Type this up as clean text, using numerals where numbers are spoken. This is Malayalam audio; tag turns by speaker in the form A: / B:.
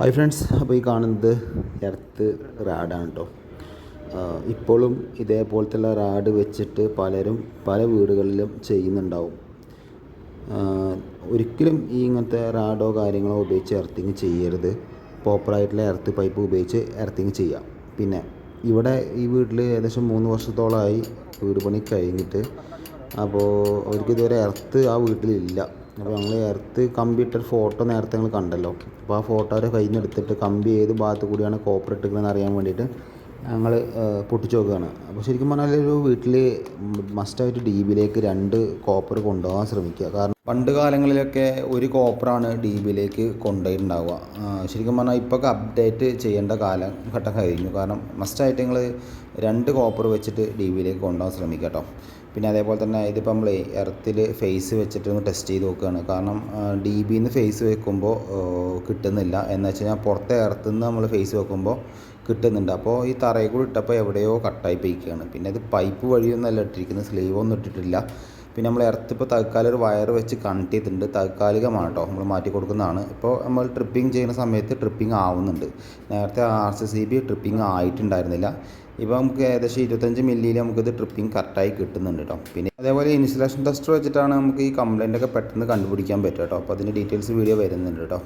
A: ഹായ് ഫ്രണ്ട്സ്, അപ്പോൾ ഈ കാണുന്നത് എർത്ത് റാഡാണ് കേട്ടോ. ഇപ്പോഴും ഇതേപോലത്തുള്ള റാഡ് വെച്ചിട്ട് പലരും പല വീടുകളിലും ചെയ്യുന്നുണ്ടാവും. ഒരിക്കലും ഇങ്ങനത്തെ റാഡോ കാര്യങ്ങളോ ഉപയോഗിച്ച് എർത്തിങ് ചെയ്യരുത്. പ്രോപ്പറായിട്ടുള്ള എർത്ത് പൈപ്പ് ഉപയോഗിച്ച് എർത്തിങ് ചെയ്യാം. പിന്നെ ഇവിടെ ഈ വീട്ടിൽ ഏകദേശം 3 വർഷത്തോളമായി വീട് പണി കഴിഞ്ഞിട്ട്. അപ്പോൾ അവർക്ക് ഇതുവരെ എർത്ത് ആ വീട്ടിലില്ല. അപ്പോൾ ഞങ്ങൾ എർത്ത് കമ്പി ഇട്ടൊരു ഫോട്ടോ നേരത്തെ ഞങ്ങൾ കണ്ടല്ലോ. അപ്പോൾ ആ ഫോട്ടോ അവരെ കയ്യിൽ നിന്ന് എടുത്തിട്ട് കമ്പി ഏത് ഭാഗത്ത് കൂടിയാണ് കോപ്പർ ഇട്ടിരിക്കുന്നതെന്ന് അറിയാൻ വേണ്ടിയിട്ട് ഞങ്ങൾ പൊട്ടിച്ച് നോക്കുകയാണ്. അപ്പോൾ ശരിക്കും പറഞ്ഞാൽ ഒരു വീട്ടിൽ മസ്റ്റായിട്ട് ഡി ബിയിലേക്ക് 2 കോപ്പർ കൊണ്ടുപോകാൻ ശ്രമിക്കുക. കാരണം പണ്ട് കാലങ്ങളിലൊക്കെ ഒരു കോപ്പറാണ് ഡി ബിയിലേക്ക് കൊണ്ടുപോയിട്ടുണ്ടാവുക. ശരിക്കും പറഞ്ഞാൽ ഇപ്പോൾ അപ്ഡേറ്റ് ചെയ്യേണ്ട കാലഘട്ടം കഴിഞ്ഞു. കാരണം മസ്റ്റായിട്ട് നിങ്ങൾ 2 കോപ്പർ വെച്ചിട്ട് ഡി ബിയിലേക്ക് കൊണ്ടുപോകാൻ ശ്രമിക്കുക കേട്ടോ. പിന്നെ അതേപോലെ തന്നെ ഇതിപ്പോൾ നമ്മൾ എർത്തിൽ ഫേസ് വെച്ചിട്ട് ഒന്ന് ടെസ്റ്റ് ചെയ്ത് നോക്കുകയാണ്. കാരണം ഡി ബിന്ന് ഫേസ് വെക്കുമ്പോൾ കിട്ടുന്നില്ല. എന്ന് വെച്ച് കഴിഞ്ഞാൽ പുറത്തെ എർത്തിൽ നിന്ന് നമ്മൾ ഫേസ് വെക്കുമ്പോൾ കിട്ടുന്നുണ്ട്. അപ്പോൾ ഈ തറയിൽ കൂടി ഇട്ടപ്പോൾ എവിടെയോ കട്ടായി പോയിക്കുകയാണ്. പിന്നെ ഇത് പൈപ്പ് വഴിയൊന്നുമല്ല ഇട്ടിരിക്കുന്നത്, സ്ലീവ് ഒന്നും ഇട്ടിട്ടില്ല. പിന്നെ നമ്മൾ എർത്ത് ഇപ്പോൾ തൽക്കാലം ഒരു വയർ വെച്ച് കണക്ട് ചെയ്തിട്ടുണ്ട്. താൽക്കാലികമാണ് കേട്ടോ, നമ്മൾ മാറ്റി കൊടുക്കുന്നതാണ്. ഇപ്പോൾ നമ്മൾ ട്രിപ്പിംഗ് ചെയ്യുന്ന സമയത്ത് ട്രിപ്പിംഗ് ആവുന്നുണ്ട്. നേരത്തെ RCCB ട്രിപ്പിംഗ് ആയിട്ടുണ്ടായിരുന്നില്ല. ഇപ്പോൾ നമുക്ക് ഏകദേശം 25 മില്ലിയിൽ നമുക്കിത് ട്രിപ്പിംഗ് കറക്റ്റായി കിട്ടുന്നുണ്ട് കേട്ടോ. പിന്നെ അതേപോലെ ഇൻസുലേഷൻ ടെസ്റ്റർ വെച്ചിട്ടാണ് നമുക്ക് ഈ കംപ്ലൈൻ്റ് ഒക്കെ പെട്ടെന്ന് കണ്ടുപിടിക്കാൻ പറ്റുക കേട്ടോ. അപ്പോൾ അതിൻ്റെ ഡീറ്റെയിൽസ് വീഡിയോ വരുന്നുണ്ട് കേട്ടോ.